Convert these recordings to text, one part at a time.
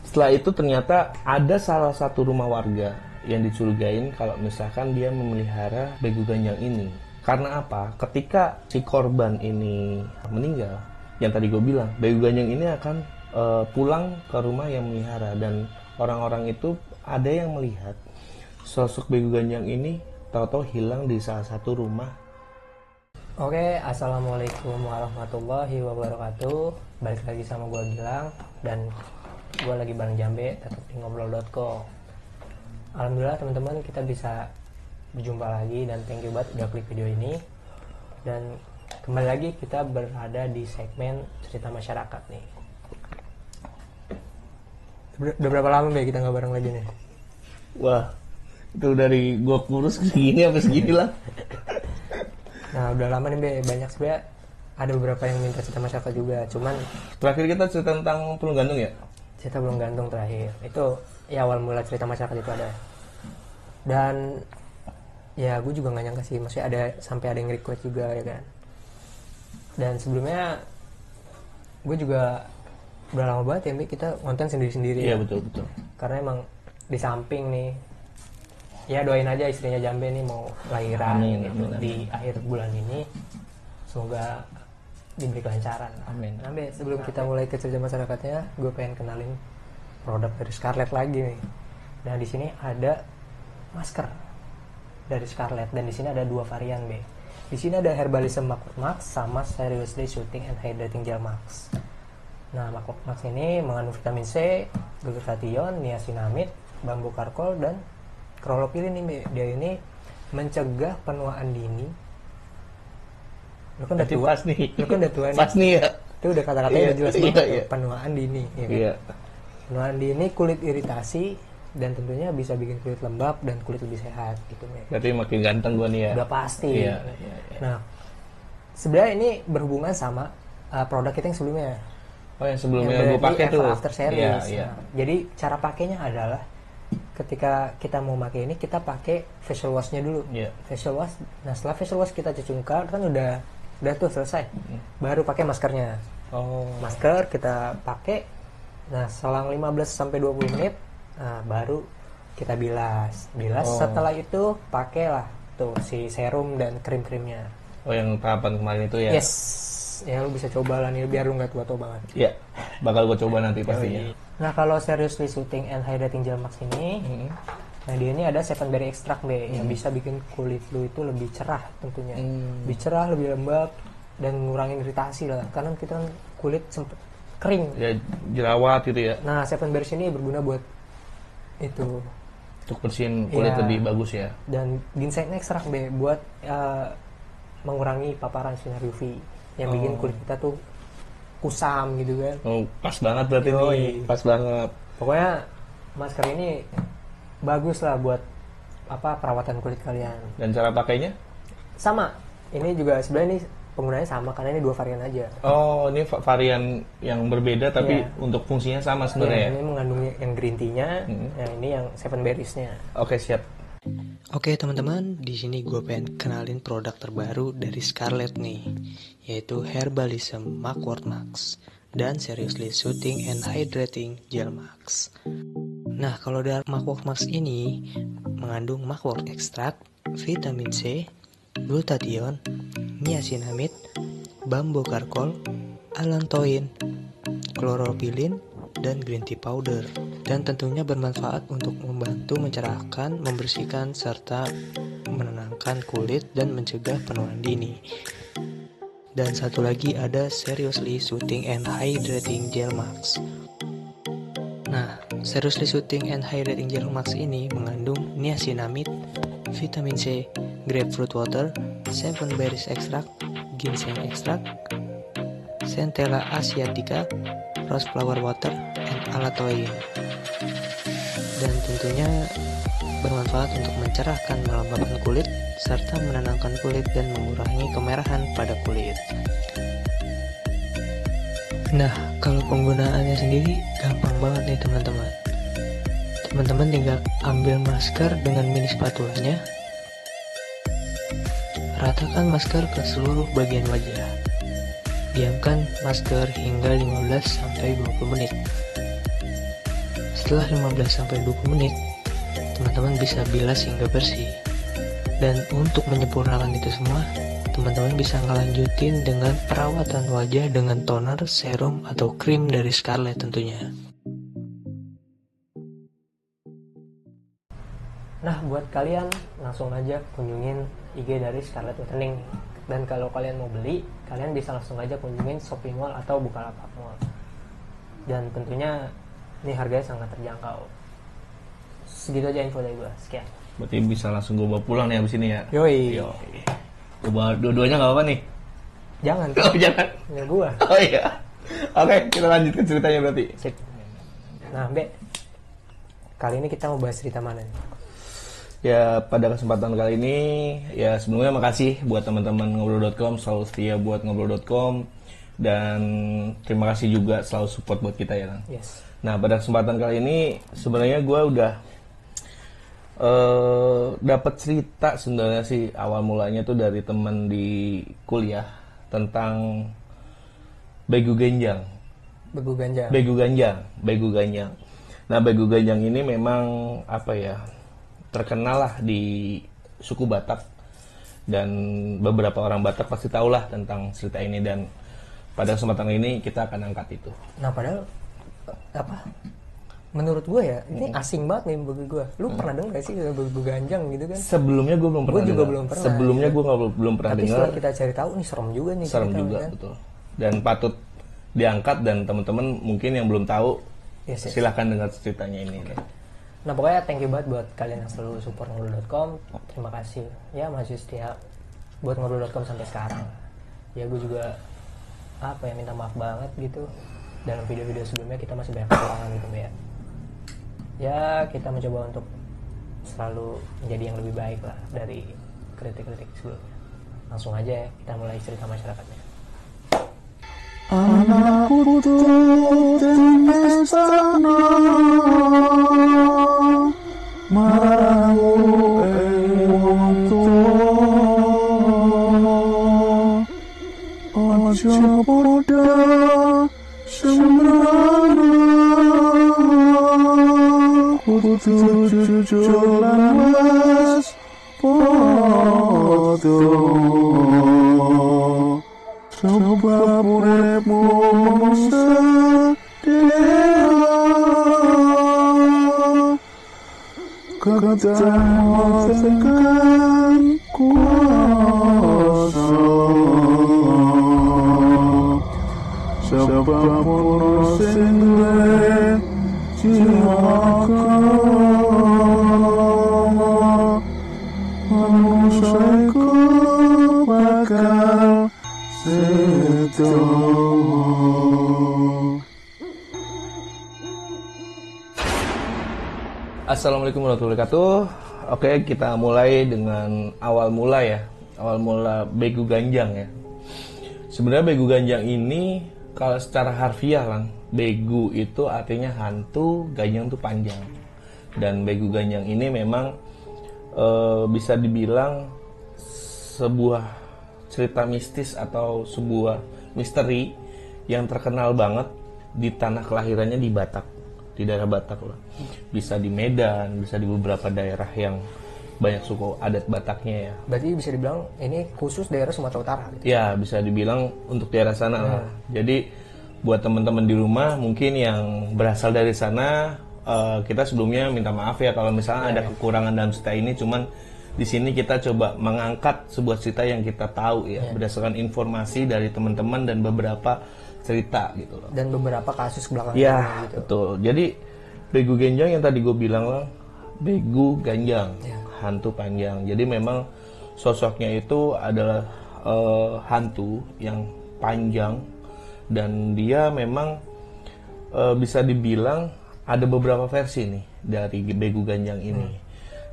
Setelah itu ternyata ada salah satu rumah warga yang dicurigain kalau misalkan dia memelihara begu ganjang ini. Karena apa? Ketika si korban ini meninggal, yang tadi gue bilang, begu ganjang ini akan pulang ke rumah yang memelihara, dan orang-orang itu ada yang melihat sosok begu ganjang ini tahu-tahu hilang di salah satu rumah. Oke, assalamualaikum warahmatullahi wabarakatuh. Balik lagi sama gue Gilang, dan gue lagi bareng Jambe, tetap di ngobrol.co. Alhamdulillah teman-teman, kita bisa berjumpa lagi, dan thank you banget udah klik video ini. Dan kembali lagi kita berada di segmen cerita masyarakat nih. Udah berapa lama Be kita nggak bareng lagi nih? Wah, itu dari gua kurus segini apa segini lah. Nah udah lama nih Be, banyak sebenarnya, ada beberapa yang minta cerita masyarakat juga. Cuman Terakhir kita cerita tentang Pulau Gantung ya? cerita belum gantung terakhir. Itu ya awal mula cerita masyarakat itu ada. Dan ya gue juga nggak nyangka sih, maksudnya ada sampai ada yang request juga ya kan. Dan sebelumnya gue juga udah lama banget ya Be, kita konten sendiri-sendiri. Iya, ya. betul. Karena emang di samping nih, ya doain aja istrinya Jambe nih mau lahiran Amin, gitu amin. di akhir bulan ini, semoga diberi kelancaran. Amin. Nah Be, sebelum kita mulai ke cerita masyarakatnya, gue pengen kenalin produk dari Scarlett lagi nih. Nah di sini ada masker dari Scarlett, dan di sini ada dua varian Be. Di sini ada Herbalism Macworld Max sama Seriously Soothing and Hydrating Gel Max. Nah, Macworld Max ini mengandung vitamin C, glutathione, niacinamide, bambu karkol, dan klorofilin nih Be. Dia ini mencegah penuaan dini. Lu kan udah Berarti tua. pas nih. Lu kan udah tua nih. Pas nih ya. Itu udah kata-katanya Iya, udah jelas iya, banget. iya. Penuaan dini ya kan? Iya. Penuaan dini, kulit iritasi, dan tentunya bisa bikin kulit lembab dan kulit lebih sehat gitu Be. Berarti makin ganteng gua nih ya. Udah pasti. Iya. Nah, sebenarnya ini berhubungan sama produk kita yang sebelumnya. Oh, yang sebelumnya Yang gua pakai berarti tuh. Eva After Series. Iya. Nah, jadi cara pakainya adalah ketika kita mau pakai ini, kita pakai facial wash-nya dulu. Iya. Facial wash. Nah, setelah facial wash kita cucungkan, kan udah tuh selesai. Baru pakai maskernya. Oh. Masker kita pakai. Nah, selang 15 sampai 20 menit, nah, baru kita bilas. Oh. Setelah itu pakailah tuh si serum dan krim-krimnya. Oh, yang tahapan kemarin itu ya. Yes. Ya lu bisa coba lah nih biar lu nggak tua-tua banget. Iya. Bakal gua coba nanti pastinya. Nah, kalau Seriously Soothing and Hydrating Gel Max ini, nah dia ini ada 7 berry extract Be, yang bisa bikin kulit lu itu lebih cerah tentunya. Lebih cerah, lebih lembab, dan ngurangin iritasi lah. Karena kita kan kulit sempet kering. Ya, jerawat gitu ya. Nah, 7 berries ini berguna buat itu. Untuk bersihin kulit Iya. lebih bagus ya. Dan ginseng extract Be buat mengurangi paparan sinar UV yang bikin kulit kita tuh kusam gitu kan. Oh, pas banget berarti Yoi. nih. Pas banget. Pokoknya masker ini bagus lah buat perawatan kulit kalian. Dan cara pakainya? Sama, ini juga sebenarnya ini penggunanya sama karena ini dua varian aja. Oh, ini varian yang berbeda tapi Iya. untuk fungsinya sama sebenarnya. Ini mengandung yang green tea-nya, yang ini yang 7 berries-nya. Oke, siap. Oke teman-teman, di sini gue pengen kenalin produk terbaru dari Scarlett nih, yaitu Herbalism Macworld Max dan Seriously Soothing and Hydrating Gel Max. Nah, kalau dari Macworld Max ini mengandung Macworld Extract, vitamin C, glutathione, niacinamide, bambu karkol, allantoin, klorofilin, dan green tea powder, dan tentunya bermanfaat untuk membantu mencerahkan, membersihkan, serta menenangkan kulit dan mencegah penuaan dini. Dan satu lagi ada Seriously Soothing and Hydrating Gel Max. Nah, Seriously Soothing and Hydrating Gel Max ini mengandung niacinamide, vitamin C, grapefruit water, 7 berries extract, ginseng extract, centella asiatica, rose flower water, and allantoin. Dan tentunya bermanfaat untuk mencerahkan, melembabkan kulit, serta menenangkan kulit dan mengurangi kemerahan pada kulit. Nah, kalau penggunaannya sendiri gampang banget nih teman-teman. Teman-teman tinggal ambil masker dengan mini spatulanya, ratakan masker ke seluruh bagian wajah. Diamkan masker hingga 15-20 menit. Setelah 15-20 menit, teman-teman bisa bilas hingga bersih. Dan untuk menyempurnakan itu semua, teman-teman bisa ngelanjutin dengan perawatan wajah dengan toner, serum, atau krim dari Scarlett tentunya. Nah, buat kalian langsung aja kunjungin IG dari Scarlett Whitening. Dan kalau kalian mau beli, kalian bisa langsung aja kunjungin Shopee Mall atau Bukalapak Mall. Dan tentunya ini harganya sangat terjangkau. Segitu aja info dari gue. Sekian. Berarti bisa langsung gue bawa pulang nih abis ini ya? Yoi. Gue bawa dua-duanya gak apa-apa nih? Jangan. Oh jangan? Ya gue. Oh iya. Oke, kita lanjut ke ceritanya berarti. Sip. Nah, Be. Kali ini kita mau bahas cerita mana nih? Ya, pada kesempatan kali ini, ya sebelumnya makasih buat teman-teman ngobrol.com, selalu setia buat ngobrol.com, dan terima kasih juga selalu support buat kita ya, Kang. Yes. Nah, pada kesempatan kali ini sebenarnya gue udah dapat cerita sebenarnya sih, awal mulanya tuh dari teman di kuliah tentang begu ganjang. Begu ganjang. Begu ganjang. Nah, begu ganjang ini memang apa ya? Terkenal lah di suku Batak, dan beberapa orang Batak pasti tahulah tentang cerita ini, dan pada kesempatan ini kita akan angkat itu. Nah, padahal apa? Menurut gue ya, ini asing banget nih bagi gue. Lu pernah dengar gak sih begu ganjang gitu kan? Sebelumnya gue belum pernah. Gue juga belum pernah. Sebelumnya ya. gue belum pernah dengar. Tapi setelah kita cari tahu nih serem juga nih. Serem juga, kan? Betul. Dan patut diangkat, dan teman-teman mungkin yang belum tahu, yes. Silahkan dengar ceritanya ini. Okay. Nah, pokoknya thank you banget buat kalian yang selalu support ngobrol.com. Terima kasih ya, masih setia buat ngobrol.com sampai sekarang. Ya gue juga minta maaf banget gitu. Dalam video-video sebelumnya kita masih banyak kekurangan gitu ya. Ya kita mencoba untuk selalu menjadi yang lebih baik lah dari kritik-kritik sebelumnya. Langsung aja ya, kita mulai cerita masyarakatnya. Anak putu dan istana Marahu wong tua Ojo podo sembrana Kudu jujuran was podo Sebab uripmu sedih Kedatangan kuasa Sebab sing duwe jiwa manusia iku bakal sedo. Assalamualaikum warahmatullahi wabarakatuh. Oke, kita mulai dengan awal mula ya. Awal mula begu ganjang ya. Sebenarnya begu ganjang ini kalau secara harfiah lang, begu itu artinya hantu, ganjang itu panjang. Dan begu ganjang ini memang bisa dibilang sebuah cerita mistis atau sebuah misteri yang terkenal banget di tanah kelahirannya di Batak. Di daerah Batak lah, bisa di Medan, bisa di beberapa daerah yang banyak suku adat Bataknya ya. Berarti bisa dibilang ini khusus daerah Sumatera Utara gitu? Ya, bisa dibilang untuk daerah sana lah. Jadi buat teman-teman di rumah mungkin yang berasal dari sana, kita sebelumnya minta maaf ya kalau misalnya ada kekurangan dalam cerita ini. Cuman di sini kita coba mengangkat sebuah cerita yang kita tahu ya, berdasarkan informasi dari teman-teman dan beberapa cerita gitu loh. Dan beberapa kasus belakangan ya, gitu. Betul. Jadi begu ganjang yang tadi gue bilang lah, begu ganjang, hantu panjang. Jadi memang sosoknya itu adalah hantu yang panjang, dan dia memang bisa dibilang ada beberapa versi nih dari begu ganjang ini.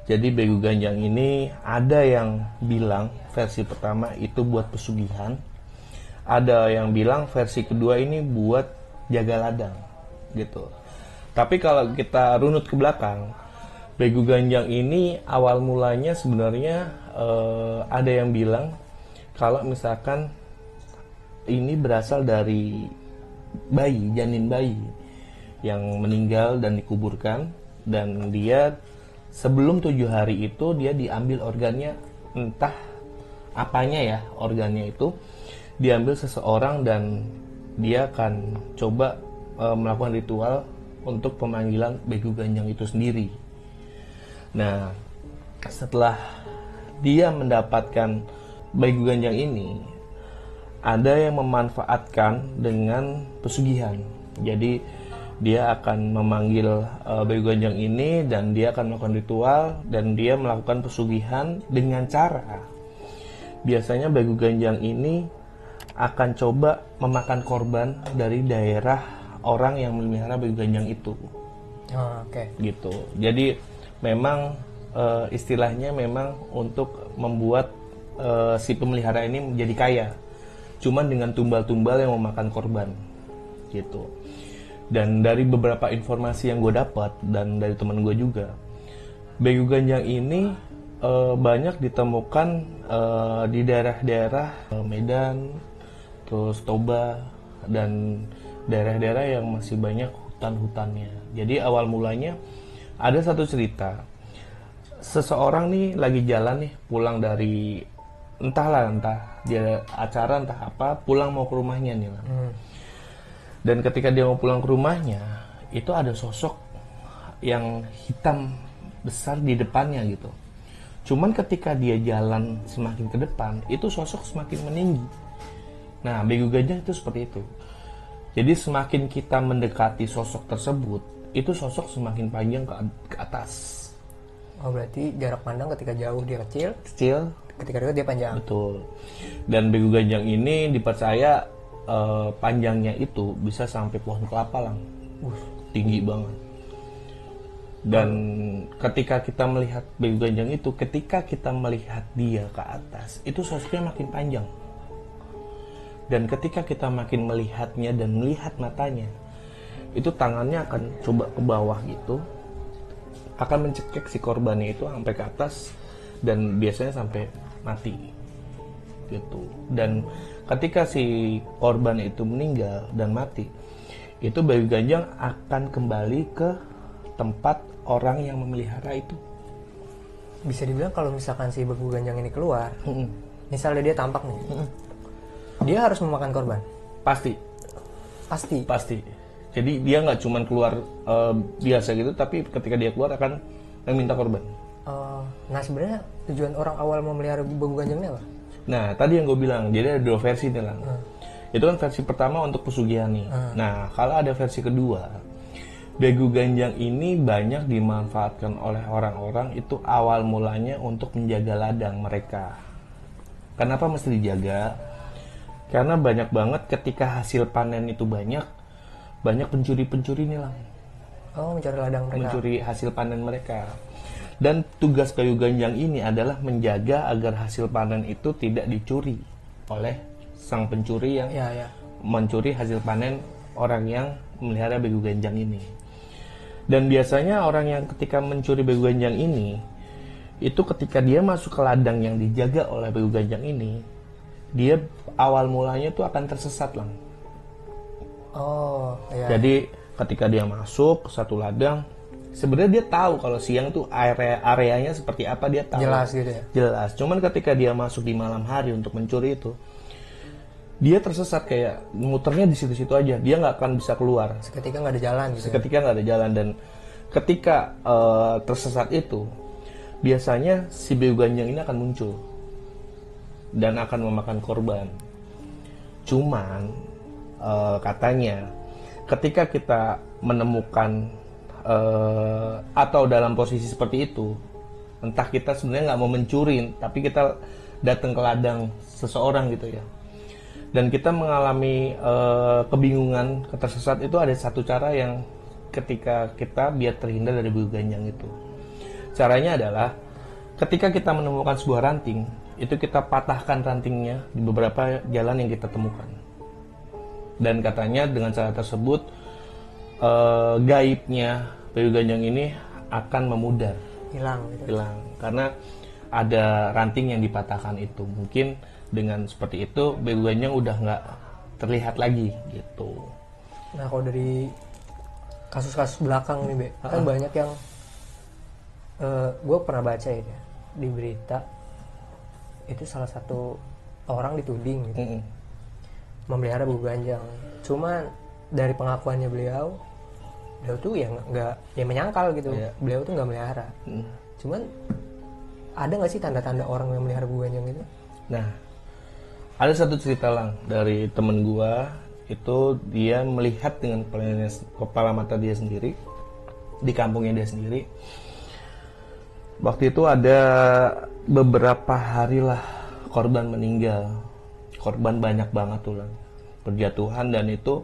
Jadi begu ganjang ini ada yang bilang versi pertama itu buat pesugihan. Ada yang bilang versi kedua ini buat jaga ladang gitu. Tapi kalau kita runut ke belakang, begu ganjang ini awal mulanya sebenarnya ada yang bilang kalau misalkan ini berasal dari bayi, janin bayi yang meninggal dan dikuburkan, dan dia sebelum 7 hari itu dia diambil organnya, entah apanya ya organnya itu, diambil seseorang dan dia akan coba melakukan ritual untuk pemanggilan Begu Ganjang itu sendiri. Nah, setelah dia mendapatkan Begu Ganjang ini, ada yang memanfaatkan dengan pesugihan. Jadi dia akan memanggil Begu Ganjang ini dan dia akan melakukan ritual dan dia melakukan pesugihan dengan cara, biasanya Begu Ganjang ini akan coba memakan korban dari daerah orang yang memelihara Begu Ganjang itu. Oke. Gitu. Jadi memang istilahnya memang untuk membuat si pemelihara ini menjadi kaya. Cuman dengan tumbal-tumbal yang memakan korban. Gitu. Dan dari beberapa informasi yang gue dapat dan dari teman gue juga, Begu Ganjang ini banyak ditemukan di daerah-daerah Medan, terus Toba, dan daerah-daerah yang masih banyak hutan-hutannya. Jadi awal mulanya ada satu cerita, seseorang nih lagi jalan nih pulang dari entah dia acara entah apa, pulang mau ke rumahnya nih lah. Dan ketika dia mau pulang ke rumahnya, itu ada sosok yang hitam besar di depannya gitu. Cuman ketika dia jalan semakin ke depan, itu sosok semakin meninggi. Nah, Begu Ganjang itu seperti itu. Jadi semakin kita mendekati sosok tersebut, itu sosok semakin panjang ke atas. Oh, berarti jarak pandang ketika jauh dia kecil, ketika dekat dia panjang. Betul. Dan Begu Ganjang ini dipercaya panjangnya itu bisa sampai pohon kelapa lang. Tinggi banget. Dan ketika kita melihat Begu Ganjang itu, ketika kita melihat dia ke atas, itu sosoknya makin panjang. Dan ketika kita makin melihatnya dan melihat matanya, itu tangannya akan coba ke bawah gitu, akan mencekik si korbannya itu sampai ke atas, dan biasanya sampai mati gitu. Dan ketika si korban itu meninggal dan mati, itu Begu Ganjang akan kembali ke tempat orang yang memelihara itu. Bisa dibilang kalau misalkan si Begu Ganjang ini keluar, misalnya dia tampak nih, dia harus memakan korban. Pasti. Jadi dia nggak cuma keluar biasa gitu, tapi ketika dia keluar akan meminta korban. Nah, sebenarnya tujuan orang awal memelihara Begu Ganjang ini apa? Nah, tadi yang gue bilang, jadi ada 2 versi nih lang. Itu kan versi pertama untuk pesugihan nih. Nah, kalau ada versi kedua, Begu Ganjang ini banyak dimanfaatkan oleh orang-orang itu awal mulanya untuk menjaga ladang mereka. Kenapa mesti dijaga? Karena banyak banget ketika hasil panen itu banyak pencuri-pencuri nih lang. Oh, mencuri ladang mereka. Mencuri hasil panen mereka. Dan tugas Begu Ganjang ini adalah menjaga agar hasil panen itu tidak dicuri oleh sang pencuri yang mencuri hasil panen orang yang memelihara Begu Ganjang ini. Dan biasanya orang yang ketika mencuri Begu Ganjang ini, itu ketika dia masuk ke ladang yang dijaga oleh Begu Ganjang ini, dia awal mulanya tuh akan tersesat lang. Oh, iya. Jadi ketika dia masuk ke satu ladang, sebenarnya dia tahu kalau siang tuh areanya seperti apa, dia tahu. Jelas gitu ya. Jelas. Cuman ketika dia masuk di malam hari untuk mencuri itu, dia tersesat, kayak muternya di situ-situ aja. Dia nggak akan bisa keluar. Seketika nggak ada jalan gitu. Seketika nggak ada jalan. Dan ketika tersesat itu, biasanya si Begu Ganjang ini akan muncul dan akan memakan korban. Cuman katanya ketika kita menemukan atau dalam posisi seperti itu, entah kita sebenarnya nggak mau mencuri, tapi kita datang ke ladang seseorang gitu ya, dan kita mengalami kebingungan, ketersesat, itu ada satu cara yang ketika kita biar terhindar dari Begu Ganjang itu. Caranya adalah ketika kita menemukan sebuah ranting, itu kita patahkan rantingnya di beberapa jalan yang kita temukan. Dan katanya dengan cara tersebut gaibnya Begu Ganjang ini akan memudar, hilang gitu. Hilang karena ada ranting yang dipatahkan itu. Mungkin dengan seperti itu Begu Ganjang udah nggak terlihat lagi gitu. Nah, kalau dari kasus-kasus belakang nih Be, kan banyak yang gue pernah baca ya di berita, itu salah satu orang dituding gitu, memelihara begu ganjang. Cuman dari pengakuannya beliau tuh ya nggak, ya menyangkal gitu, beliau tuh nggak melihara. Cuman ada nggak sih tanda-tanda orang yang melihara begu ganjang itu? Nah, ada satu cerita lang dari temen gua, itu dia melihat dengan kepala mata dia sendiri di kampungnya dia sendiri. Waktu itu ada beberapa hari lah korban meninggal, korban banyak banget tuh lang, berjatuhan, dan itu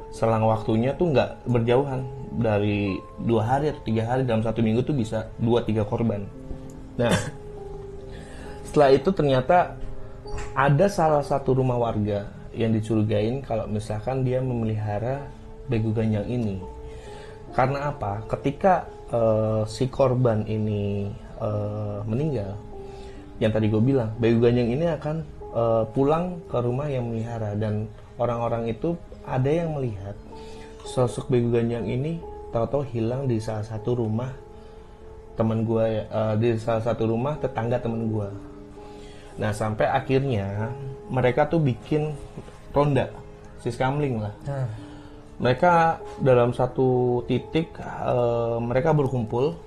selang waktunya tuh nggak berjauhan, dari 2 hari atau 3 hari, dalam 1 minggu tuh bisa 2-3 korban. Nah, setelah itu ternyata ada salah satu rumah warga yang dicurigain kalau misalkan dia memelihara begu ganjang ini. Karena apa? Ketika si korban ini meninggal, yang tadi gue bilang, begu ganjang ini akan pulang ke rumah yang memelihara, dan orang-orang itu ada yang melihat sosok begu ganjang ini tahu-tahu hilang di salah satu rumah teman gue, di salah satu rumah tetangga teman gue. Nah, sampai akhirnya mereka tuh bikin ronda, siskamling lah. Mereka dalam satu titik mereka berkumpul,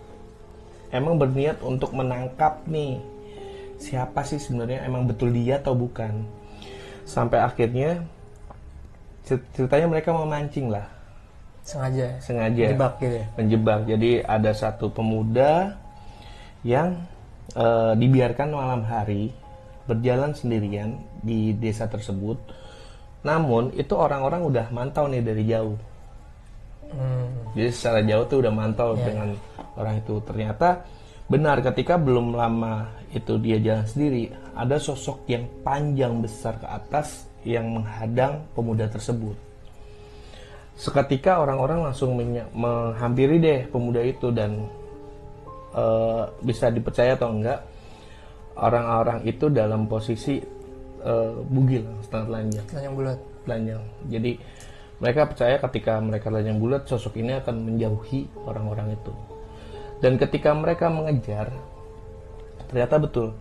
emang berniat untuk menangkap nih siapa sih sebenarnya, emang betul dia atau bukan. Sampai akhirnya ceritanya mereka memancing lah, sengaja menjebak gitu ya? Menjebak. Jadi ada satu pemuda yang dibiarkan malam hari berjalan sendirian di desa tersebut. Namun itu orang-orang udah mantau nih dari jauh. Jadi secara jauh tuh udah mantau dengan orang itu. Ternyata benar, ketika belum lama itu dia jalan sendiri, ada sosok yang panjang besar ke atas yang menghadang pemuda tersebut. Seketika orang-orang langsung menghampiri deh pemuda itu, dan bisa dipercaya atau enggak, orang-orang itu dalam posisi bugil, setengah telanjang. Jadi mereka percaya ketika mereka telanjang bulat, sosok ini akan menjauhi orang-orang itu. Dan ketika mereka mengejar, ternyata betul,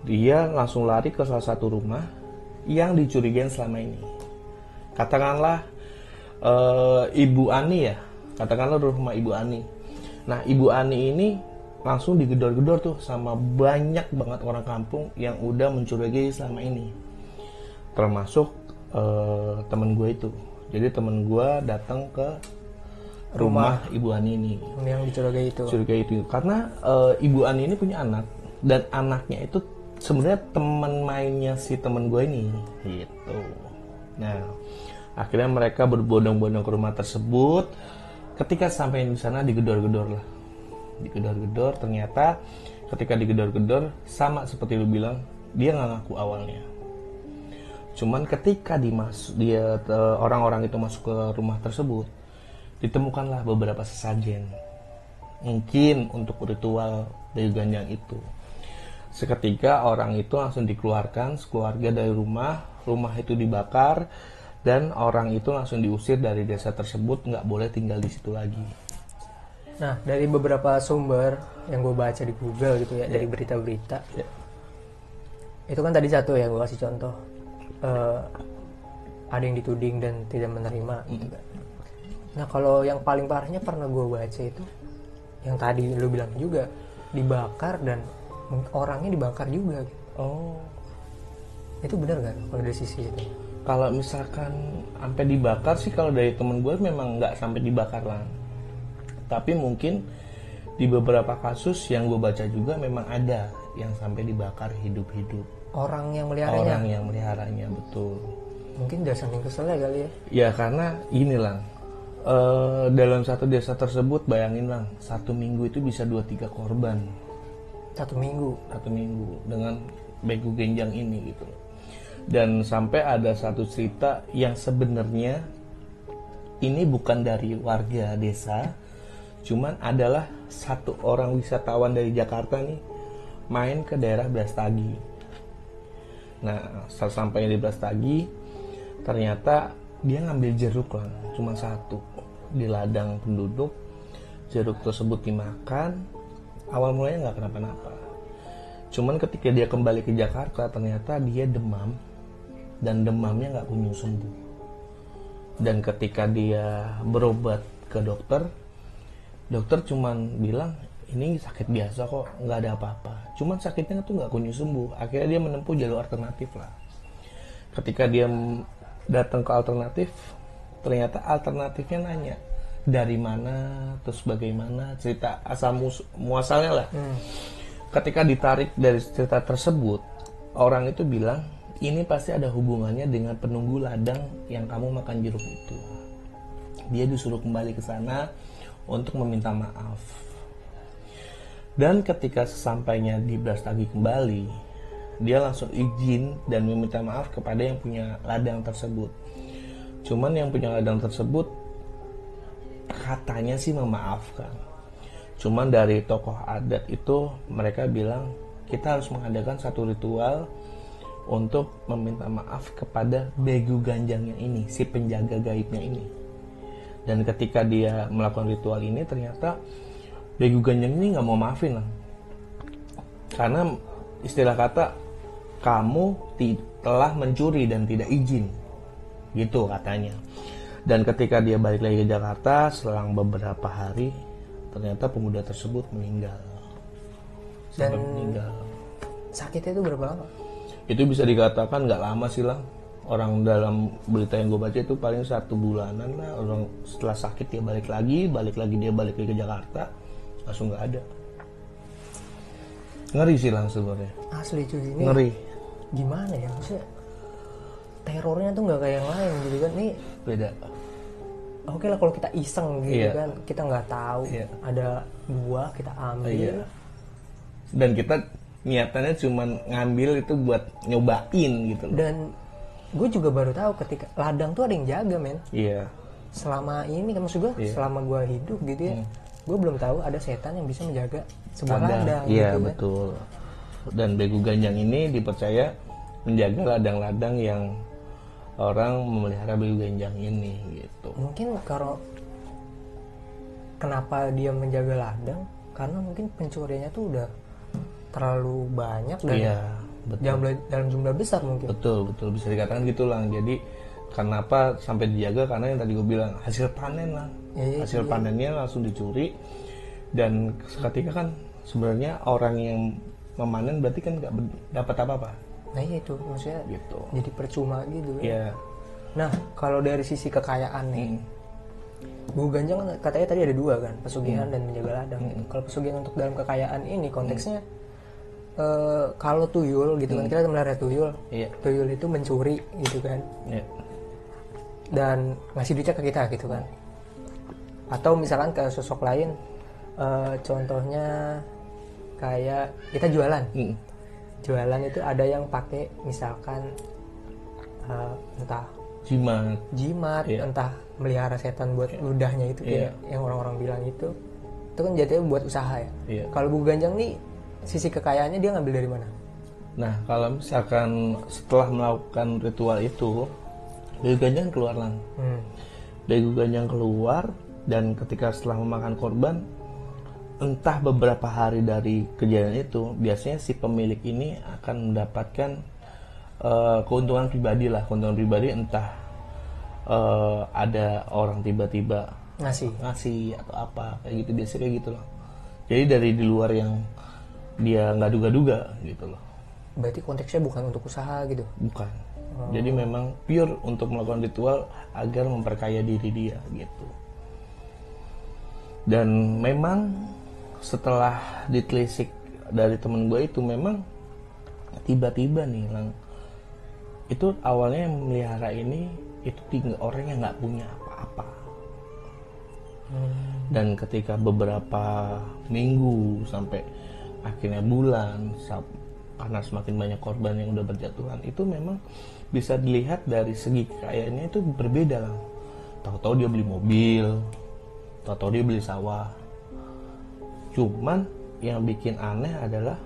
dia langsung lari ke salah satu rumah yang dicurigain selama ini. Katakanlah Ibu Ani ya, katakanlah rumah Ibu Ani. Nah, Ibu Ani ini langsung digedor-gedor tuh sama banyak banget orang kampung yang udah mencurigai selama ini, termasuk temen gue itu. Jadi temen gue datang ke rumah Ibu Ani ini yang dicurigai itu karena Ibu Ani ini punya anak, dan anaknya itu sebenarnya teman mainnya si temen gue ini gitu. Nah, akhirnya mereka berbondong-bondong ke rumah tersebut. Ketika sampai di sana digedor-gedor. Ternyata ketika digedor-gedor, sama seperti lu bilang, dia nggak ngaku awalnya. Cuman ketika orang-orang itu masuk ke rumah tersebut, ditemukanlah beberapa sesajen, mungkin untuk ritual begu ganjang itu. Seketika orang itu langsung dikeluarkan sekeluarga dari rumah itu dibakar, dan orang itu langsung diusir dari desa tersebut, nggak boleh tinggal di situ lagi. Nah, dari beberapa sumber yang gue baca di Google gitu ya, dari berita-berita, itu kan tadi satu ya, gue kasih contoh, ada yang dituding dan tidak menerima gitu kan. Nah, kalau yang paling parahnya pernah gue baca itu, yang tadi lu bilang juga, dibakar dan orangnya dibakar juga gitu. Oh, itu benar nggak kalau dari sisi itu? Kalau misalkan sampai dibakar sih, kalau dari temen gue memang nggak sampai dibakar lah. Tapi mungkin di beberapa kasus yang gue baca juga memang ada yang sampai dibakar hidup-hidup. Orang yang meliharanya? Betul. Mungkin udah saking keselnya kali ya? Ya karena gini lang, dalam satu desa tersebut, bayangin lang, 1 minggu itu bisa 2-3 korban. 1 minggu? 1 minggu dengan begu ganjang ini gitu. Dan sampai ada satu cerita yang sebenarnya ini bukan dari warga desa, cuman adalah satu orang wisatawan dari Jakarta nih main ke daerah Brastagi. Nah, sampai di Brastagi, ternyata dia ngambil jeruk lah, cuma 1. di ladang penduduk. Jeruk tersebut dimakan. Awal mulanya nggak kenapa-napa. Cuman ketika dia kembali ke Jakarta, ternyata dia demam dan demamnya nggak kunjung sembuh. Dan ketika dia berobat ke dokter, dokter cuman bilang ini sakit biasa kok, nggak ada apa-apa. Cuman sakitnya tuh nggak kunjung sembuh. Akhirnya dia menempuh jalur alternatif lah. Ketika dia datang ke alternatif, ternyata alternatifnya nanya dari mana, terus bagaimana, cerita asal muasalnya lah. Ketika ditarik dari cerita tersebut, orang itu bilang ini pasti ada hubungannya dengan penunggu ladang yang kamu makan jeruk itu. Dia disuruh kembali ke sana untuk meminta maaf. Dan ketika sesampainya di Brastagi kembali, dia langsung izin dan meminta maaf kepada yang punya ladang tersebut. Cuman yang punya ladang tersebut katanya sih memaafkan. Cuman dari tokoh adat itu mereka bilang kita harus mengadakan satu ritual untuk meminta maaf kepada Begu Ganjang yang ini, si penjaga gaibnya ini. Dan ketika dia melakukan ritual ini, ternyata Begu Ganjang ini nggak mau maafin lah. Karena istilah kata kamu telah mencuri dan tidak izin, gitu katanya. Dan ketika dia balik lagi ke Jakarta, selang beberapa hari, ternyata pemuda tersebut meninggal. Dan meninggal. Sakitnya itu berapa lama? Itu bisa dikatakan nggak lama sih lah. Orang dalam berita yang gue baca itu paling 1 bulanan lah. Orang setelah sakit dia balik lagi dia balik lagi ke Jakarta, langsung nggak ada. Ngeri sih langsung sebenarnya. Asli cuy, ini Ngeri. gimana ya, maksudnya terornya tuh nggak kayak yang lain gitu kan. Ini Beda. oke lah kalau kita iseng gitu Iya. kan, kita nggak tahu Iya. ada buah kita ambil. Iya. Dan kita niatannya cuma ngambil itu buat nyobain gitu loh. Dan gue juga baru tahu ketika ladang tuh ada yang jaga men. Iya. Selama ini kan maksud gue, Iya. selama gue hidup gitu ya, gue belum tahu ada setan yang bisa menjaga sebuah Ladang. ladang. Iya gitu kan. betul. Dan Begu Ganjang ini dipercaya menjaga ladang-ladang yang orang memelihara Begu Ganjang ini gitu. Mungkin kalau kenapa dia menjaga ladang, karena mungkin pencuriannya tuh udah terlalu banyak dan Iya betul. dalam jumlah besar mungkin. Betul bisa dikatakan gitu lah. Jadi kenapa sampai dijaga, karena yang tadi gue bilang hasil panen lah. Iya, Hasil panennya langsung dicuri. Dan seketika kan sebenarnya orang yang memanen berarti kan nggak dapat apa-apa Nah iya itu maksudnya gitu. jadi percuma gitu kan. Iya. Nah kalau dari sisi kekayaan nih, Bu Ganjang kan katanya tadi ada 2 kan, pesugihan dan menjaga ladang. Gitu. Kalau pesugihan untuk dalam kekayaan ini konteksnya kalau tuyul gitu kan, kita melihara tuyul, Iya. tuyul itu mencuri gitu kan, Iya. dan ngasih duitnya ke kita gitu kan. Atau misalkan ke sosok lain, contohnya kayak kita jualan. Jualan itu ada yang pakai misalkan entah Jimat. Iya. entah melihara setan buat ludahnya itu kayak yang orang-orang bilang itu kan jadinya buat usaha ya. Iya. Kalau Bu Ganjang nih sisi kekayaannya dia ngambil dari mana? Nah kalau misalkan setelah melakukan ritual itu, Begu Ganjang keluar lang. Begu Ganjang keluar, dan ketika setelah memakan korban, entah beberapa hari dari kejadian itu, biasanya si pemilik ini akan mendapatkan keuntungan pribadi lah. Keuntungan pribadi entah ada orang tiba-tiba ngasih atau apa kayak gitu, biasanya kayak gitu loh. Jadi dari di luar yang dia nggak duga-duga gitu loh. Berarti konteksnya bukan untuk usaha gitu? Bukan. Jadi memang pure untuk melakukan ritual agar memperkaya diri dia gitu. Dan memang setelah ditelisik dari temen gue itu, memang tiba-tiba nih lang, itu awalnya yang melihara ini itu orang yang nggak punya apa-apa. Dan ketika beberapa minggu sampai akhirnya bulan, karena semakin banyak korban yang udah berjatuhan, itu memang bisa dilihat dari segi kekayaannya itu berbeda lah. Tahu-tahu dia beli mobil, tahu-tahu dia beli sawah. Cuman yang bikin aneh adalah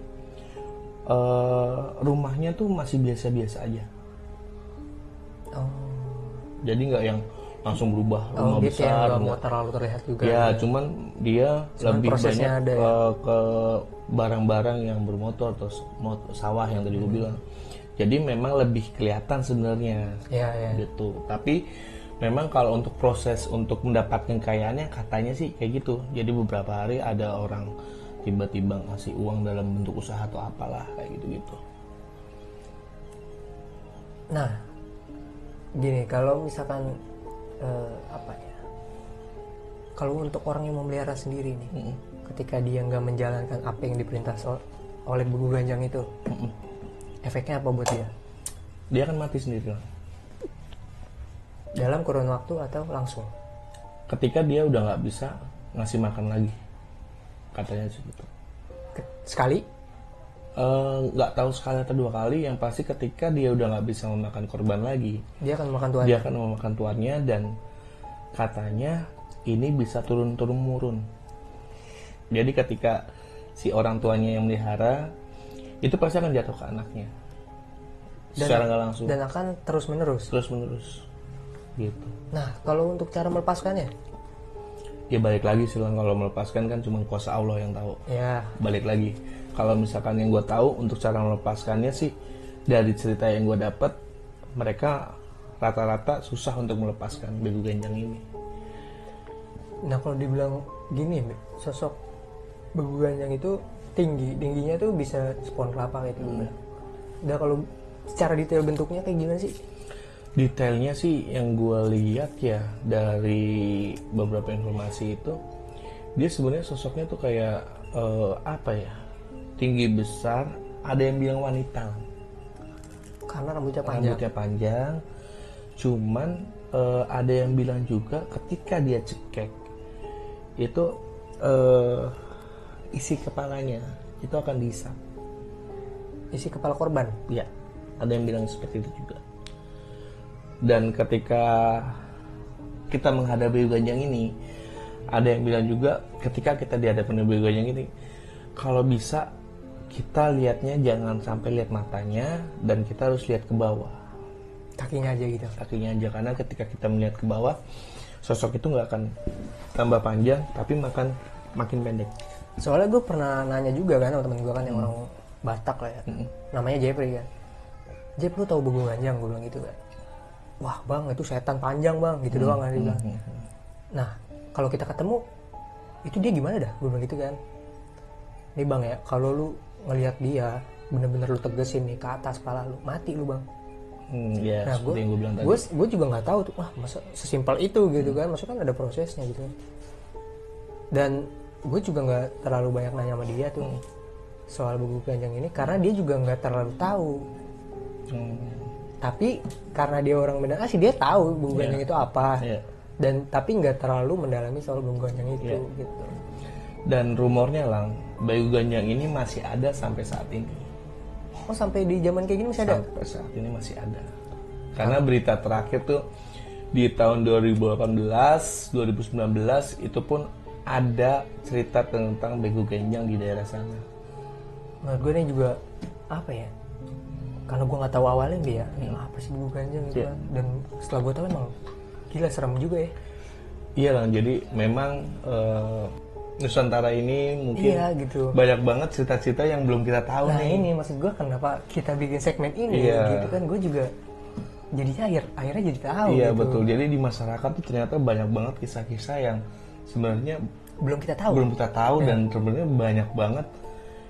rumahnya tuh masih biasa-biasa aja. Jadi nggak yang langsung berubah Oh rumah gitu ya, besar. nggak mau enggak. terlalu terlihat juga. Ya, cuman dia Cuman lebih prosesnya banyak ada ya. ke barang-barang yang bermotor, terus sawah yang tadi gue bilang. Jadi memang lebih kelihatan sebenarnya Iya, iya. gitu. Tapi memang kalau untuk proses untuk mendapatkan kekayaannya katanya sih kayak gitu. Jadi beberapa hari ada orang tiba-tiba ngasih uang dalam bentuk usaha atau apalah kayak gitu-gitu. Nah, gini, kalau misalkan apa ya? Kalau untuk orang yang memelihara sendiri nih, ketika dia nggak menjalankan apa yang diperintah oleh Begu Ganjang itu, efeknya apa buat dia? Dia akan mati sendiri lah. Dalam kurun waktu atau langsung? Ketika dia udah nggak bisa ngasih makan lagi, katanya seperti. Sekali? Nggak tahu sekali atau dua kali, yang pasti ketika dia udah nggak bisa memakan korban lagi, Dia akan makan Tuhan. dia akan memakan tuannya, dan katanya ini bisa turun-turun-murun. Jadi ketika si orang tuanya yang melihara, itu pasti akan jatuh ke anaknya secara nggak langsung, Dan akan terus menerus. terus-menerus gitu. Nah, kalau untuk cara melepaskannya, Ya balik lagi sih Lang, kalau melepaskan kan cuma kuasa Allah yang tahu. ya Balik lagi, kalau misalkan yang gue tahu untuk cara melepaskannya sih, dari cerita yang gue dapat, mereka rata-rata susah untuk melepaskan Begu Ganjang ini. nah kalau dibilang gini, sosok Begu Ganjang itu tingginya tuh bisa sepon kelapa kayak itu. Nah kalau secara detail bentuknya kayak gimana sih? Detailnya sih yang gue lihat ya dari beberapa informasi itu, dia sebenarnya sosoknya tuh kayak apa ya, tinggi besar, ada yang bilang wanita, Karena rambutnya panjang. rambutnya panjang, cuman ada yang bilang juga ketika dia cekek itu isi kepalanya itu akan dihisap. Isi kepala korban. Ya, ada yang bilang seperti itu juga. Dan ketika kita menghadapi Begu Ganjang ini, ada yang bilang juga ketika kita dihadapkan dengan Begu Ganjang ini, kalau bisa kita lihatnya jangan sampai lihat matanya, dan kita harus lihat ke bawah, Kakinya aja gitu. kakinya aja, karena ketika kita melihat ke bawah, sosok itu nggak akan tambah panjang, tapi makin pendek. Soalnya gue pernah nanya juga kan sama temen gue kan yang orang Batak lah ya. Namanya Jeffrey kan. Jeff, lu tahu Begu Ganjang? Gue bilang gitu kan. Wah bang, itu setan panjang bang, gitu doang kan dia bilang. Nah, kalau kita ketemu, itu dia gimana dah? Gue bilang gitu kan. Nih bang ya, kalau lu ngelihat dia, bener-bener lu tegesin nih ke atas kepala lu, mati lu bang. Ya, Nah, seperti yang gue bilang tadi. gue juga nggak tahu tuh, wah masa sesimpel itu gitu kan, maksudnya kan ada prosesnya gitu. Dan gue juga nggak terlalu banyak nanya sama dia tuh soal Begu Ganjang ini, karena dia juga nggak terlalu tahu. Tapi karena dia orang Medan Asih, dia tahu Begu Ganjang itu apa. Iya. Dan tapi nggak terlalu mendalami soal Begu Ganjang itu gitu. Dan rumornya Lang, Begu Ganjang ini masih ada sampai saat ini. Oh sampai di zaman kayak gini masih ada? Sampai saat ini masih ada. Karena berita terakhir tuh di tahun 2018, 2019 itu pun ada cerita tentang Begu Ganjang di daerah sana. Menurut gue ini juga apa ya? Karena gue nggak tahu awalnya dia, ini apa sih Begu Ganjang gitu kan. Dan setelah gue tahu emang gila serem juga ya. Iya Lang, jadi memang Nusantara ini mungkin Iya gitu. banyak banget cerita-cerita yang belum kita tahu Nah nih. ini maksud gue kenapa kita bikin segmen ini Iya. gitu kan, gue juga jadinya akhirnya jadi tahu Iya gitu. betul. Jadi di masyarakat tuh ternyata banyak banget kisah-kisah yang sebenarnya Belum kita tahu. belum kita tahu, dan sebenarnya banyak banget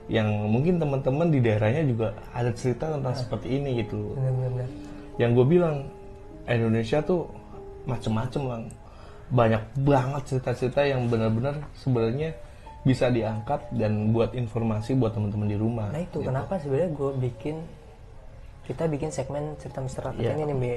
yang mungkin teman-teman di daerahnya juga ada cerita tentang seperti ini gitu. Benar-benar. Yang gue bilang, Indonesia tuh macem-macem Lang, banyak banget cerita-cerita yang benar-benar sebenarnya bisa diangkat dan buat informasi buat teman-teman di rumah. Nah itu gitu. kenapa sebenarnya kita bikin segmen cerita misteri Iya. ini nih Be.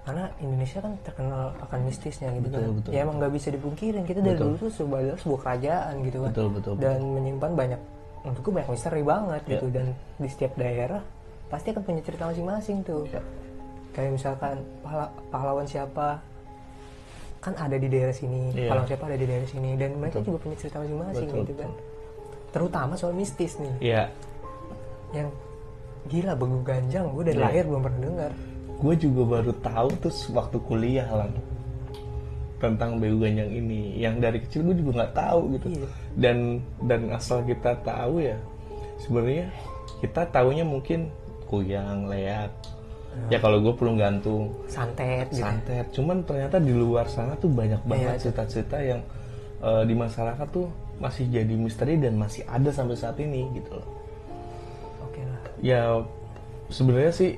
Karena Indonesia kan terkenal akan mistisnya gitu Betul, kan. betul. Ya emang nggak bisa dipungkirin, kita dari dulu tuh sebuah kerajaan gitu kan. Betul. Dan menyimpan banyak, untuk gue banyak misteri banget Iya. gitu. Dan di setiap daerah pasti akan punya cerita masing-masing tuh. Iya. Kayak misalkan pahlawan siapa kan ada di daerah sini, Iya. pahlawan siapa ada di daerah sini, dan mereka juga punya cerita masing-masing Betul, gitu kan. Terutama soal mistis nih, Iya. yang gila Begu Ganjang gue dari Iya. lahir belum pernah dengar. Gue juga baru tahu tuh waktu kuliah Lang. tentang begu ganjang ini yang dari kecil gue juga nggak tahu gitu. Iya. Dan asal kita tahu ya sebenarnya kita taunya mungkin kuyang, leak. Ya kalau gue pelung gantung, Santet gitu. santet. Cuman ternyata di luar sana tuh banyak banget Iya. cerita-cerita yang di masyarakat tuh masih jadi misteri dan masih ada sampai saat ini gitu loh. Oke lah. Ya sebenarnya sih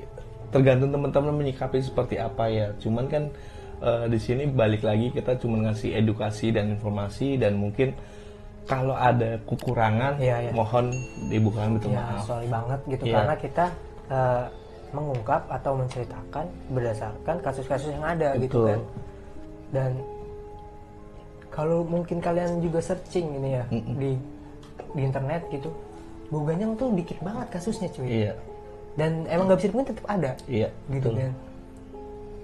tergantung teman-teman menyikapi seperti apa ya. Cuman kan di sini balik lagi kita cuma ngasih edukasi dan informasi, dan mungkin kalau ada kekurangan Iya, iya. mohon dibukakan bentuk Ya, maaf. sorry banget gitu Iya. karena kita mengungkap atau menceritakan berdasarkan kasus-kasus yang ada gitu Betul. kan. Dan kalau mungkin kalian juga searching ini ya di internet gitu, bau ganjang tuh dikit banget kasusnya cuy. Iya, Dan emang nggak bisa dipungkiri tetap ada iya, gitu betul. kan.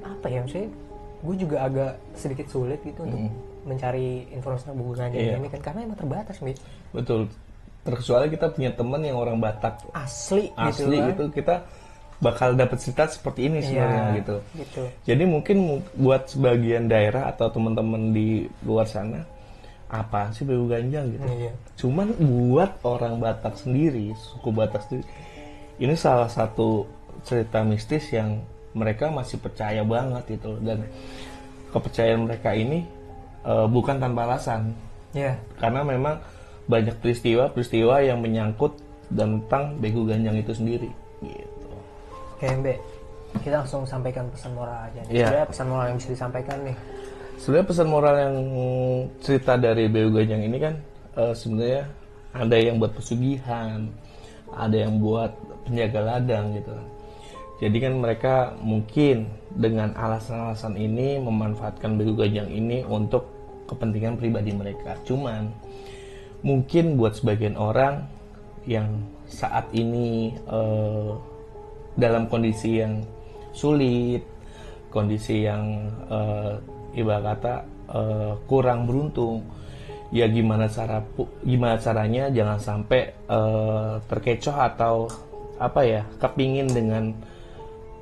Apa ya maksudnya? Gue juga agak sedikit sulit gitu untuk mencari informasi tentang bau ganjang Iya. ini kan karena emang terbatas nih. Betul. Terkecuali kita punya teman yang orang Batak Asli asli kan. gitu, kita bakal dapat cerita seperti ini sebenarnya Iya, gitu. gitu. Jadi mungkin buat sebagian daerah atau teman-teman di luar sana, apa sih bau ganjang gitu. Iya. Cuman buat orang Batak sendiri, suku Batak sendiri, ini salah satu cerita mistis yang mereka masih percaya banget gitu. Dan kepercayaan mereka ini bukan tanpa alasan, Ya, karena memang banyak peristiwa-peristiwa yang menyangkut tentang begu ganjang itu sendiri gitu. oke Mbe, kita langsung sampaikan pesan moral aja nih. Iya. Sebenarnya pesan moral yang bisa disampaikan nih. Sebenarnya pesan moral yang cerita dari begu ganjang ini kan sebenarnya ada yang buat pesugihan, ada yang buat penjaga ladang gitu. Jadi kan mereka mungkin dengan alasan-alasan ini memanfaatkan begu ganjang ini untuk kepentingan pribadi mereka. Cuman mungkin buat sebagian orang yang saat ini dalam kondisi yang sulit, kondisi yang ibarat kata kurang beruntung, ya gimana caranya jangan sampai terkecoh atau apa ya, kepingin dengan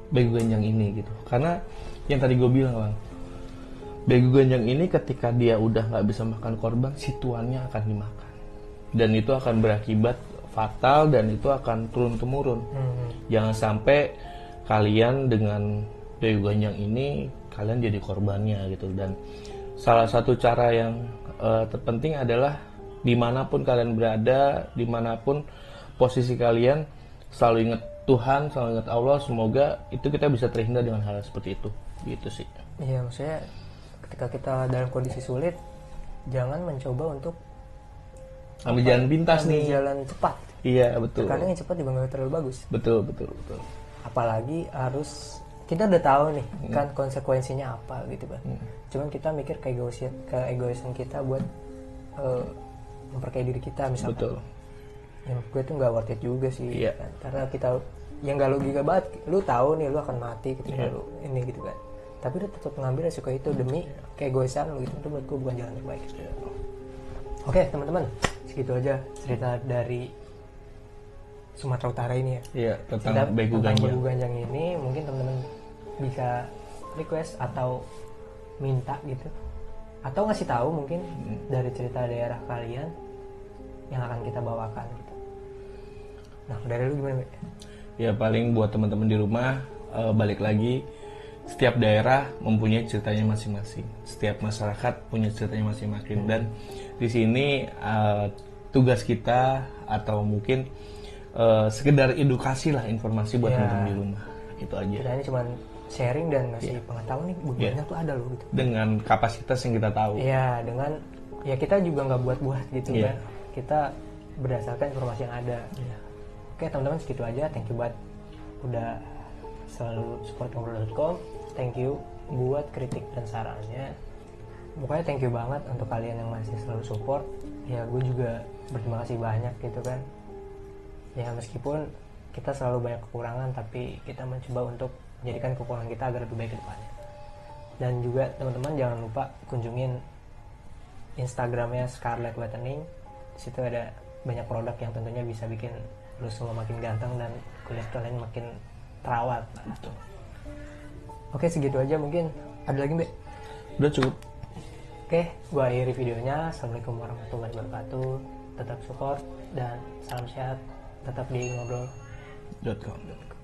begu ganjang ini gitu. Karena yang tadi gue bilang Bang, begu ganjang ini ketika dia udah nggak bisa makan korban, si tuannya akan dimakan, dan itu akan berakibat fatal dan itu akan turun temurun. Jangan sampai kalian dengan begu ganjang ini kalian jadi korbannya gitu. Dan salah satu cara yang terpenting adalah dimanapun kalian berada, dimanapun posisi kalian, selalu ingat Tuhan, selalu ingat Allah. Semoga itu kita bisa terhindar dengan hal seperti itu gitu sih. Iya, maksudnya ketika kita dalam kondisi sulit, jangan mencoba untuk Ambil jalan pintas ambil nih. jalan cepat. Iya betul. Karena yang cepat juga nggak terlalu bagus. Betul. Apalagi harus, kita udah tahu nih kan konsekuensinya apa gitu kan. Cuman kita mikir keegoisan kita buat memperkaya diri kita misalkan. Betul. Yang gue tuh nggak worth it juga sih. Iya. Kan? Karena kita yang nggak logika banget. Lu tahu nih lu akan mati ketika Iya. lu ini gitu kan. Tapi lu tetap mengambil resiko itu demi keegoisan lu gitu. Itu buat gue bukan jalan terbaik gitu. Oke teman-teman, segitu aja cerita dari Sumatera Utara ini ya. Iya, tentang Tentang begu tentang ganjang. begu ganjang ini mungkin teman-teman bisa request atau minta gitu, atau ngasih tahu mungkin dari cerita daerah kalian yang akan kita bawakan gitu. Nah dari lu gimana? Be? Ya paling buat teman-teman di rumah, balik lagi, setiap daerah mempunyai ceritanya masing-masing. Setiap masyarakat punya ceritanya masing-masing. Dan di sini tugas kita atau mungkin sekedar edukasi lah, informasi buat Ya. teman-teman di rumah. Itu aja. Kita ini cuma sharing dan ngasih pengetahuan nih begu ganjang tuh ada loh gitu. Dengan kapasitas yang kita tahu. Iya, dengan ya kita juga nggak buat-buat gitu Iya. kan. Kita berdasarkan informasi yang ada. Oke teman-teman, segitu aja. Thank you buat udah selalu support ngobrol.com. Thank you buat kritik dan sarannya. Pokoknya thank you banget untuk kalian yang masih selalu support. Ya gue juga berterima kasih banyak gitu kan. Ya meskipun kita selalu banyak kekurangan, tapi kita mencoba untuk menjadikan kekurangan kita agar lebih baik ke depannya. Dan juga teman-teman jangan lupa kunjungin Instagramnya Scarlet Whitening. Di situ ada banyak produk yang tentunya bisa bikin lu semua makin ganteng dan kulit kalian makin terawat. Oke segitu aja mungkin. Ada lagi Mbak? Udah cukup. Oke, gua akhiri videonya. Assalamualaikum warahmatullahi wabarakatuh. Tetap support dan salam sehat. Tetap di ngobrol.com.